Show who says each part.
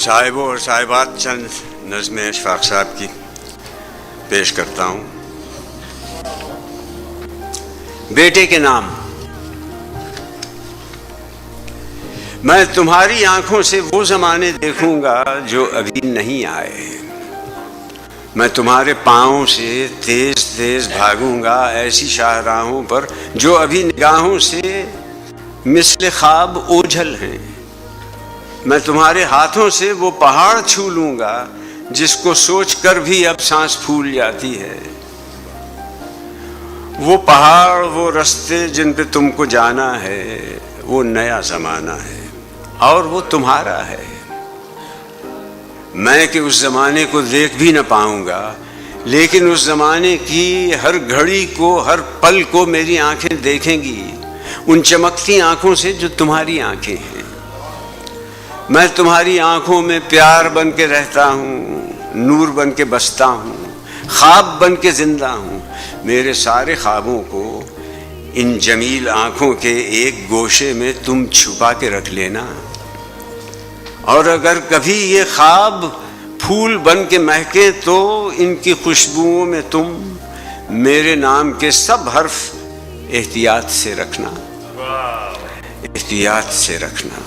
Speaker 1: صاحبوں اور صاحبات، چند نظمیں اشفاق صاحب کی پیش کرتا ہوں۔ بیٹے کے نام۔ میں تمہاری آنکھوں سے وہ زمانے دیکھوں گا جو ابھی نہیں آئے، میں تمہارے پاؤں سے تیز تیز بھاگوں گا ایسی شاہراہوں پر جو ابھی نگاہوں سے مثل خواب اوجھل ہیں، میں تمہارے ہاتھوں سے وہ پہاڑ چھو لوں گا جس کو سوچ کر بھی اب سانس پھول جاتی ہے، وہ پہاڑ، وہ رستے جن پہ تم کو جانا ہے، وہ نیا زمانہ ہے اور وہ تمہارا ہے۔ میں کہ اس زمانے کو دیکھ بھی نہ پاؤں گا، لیکن اس زمانے کی ہر گھڑی کو، ہر پل کو میری آنکھیں دیکھیں گی، ان چمکتی آنکھوں سے جو تمہاری آنکھیں ہیں۔ میں تمہاری آنکھوں میں پیار بن کے رہتا ہوں، نور بن کے بستا ہوں، خواب بن کے زندہ ہوں۔ میرے سارے خوابوں کو ان جمیل آنکھوں کے ایک گوشے میں تم چھپا کے رکھ لینا، اور اگر کبھی یہ خواب پھول بن کے مہکے تو ان کی خوشبوؤں میں تم میرے نام کے سب حرف احتیاط سے رکھنا، احتیاط سے رکھنا۔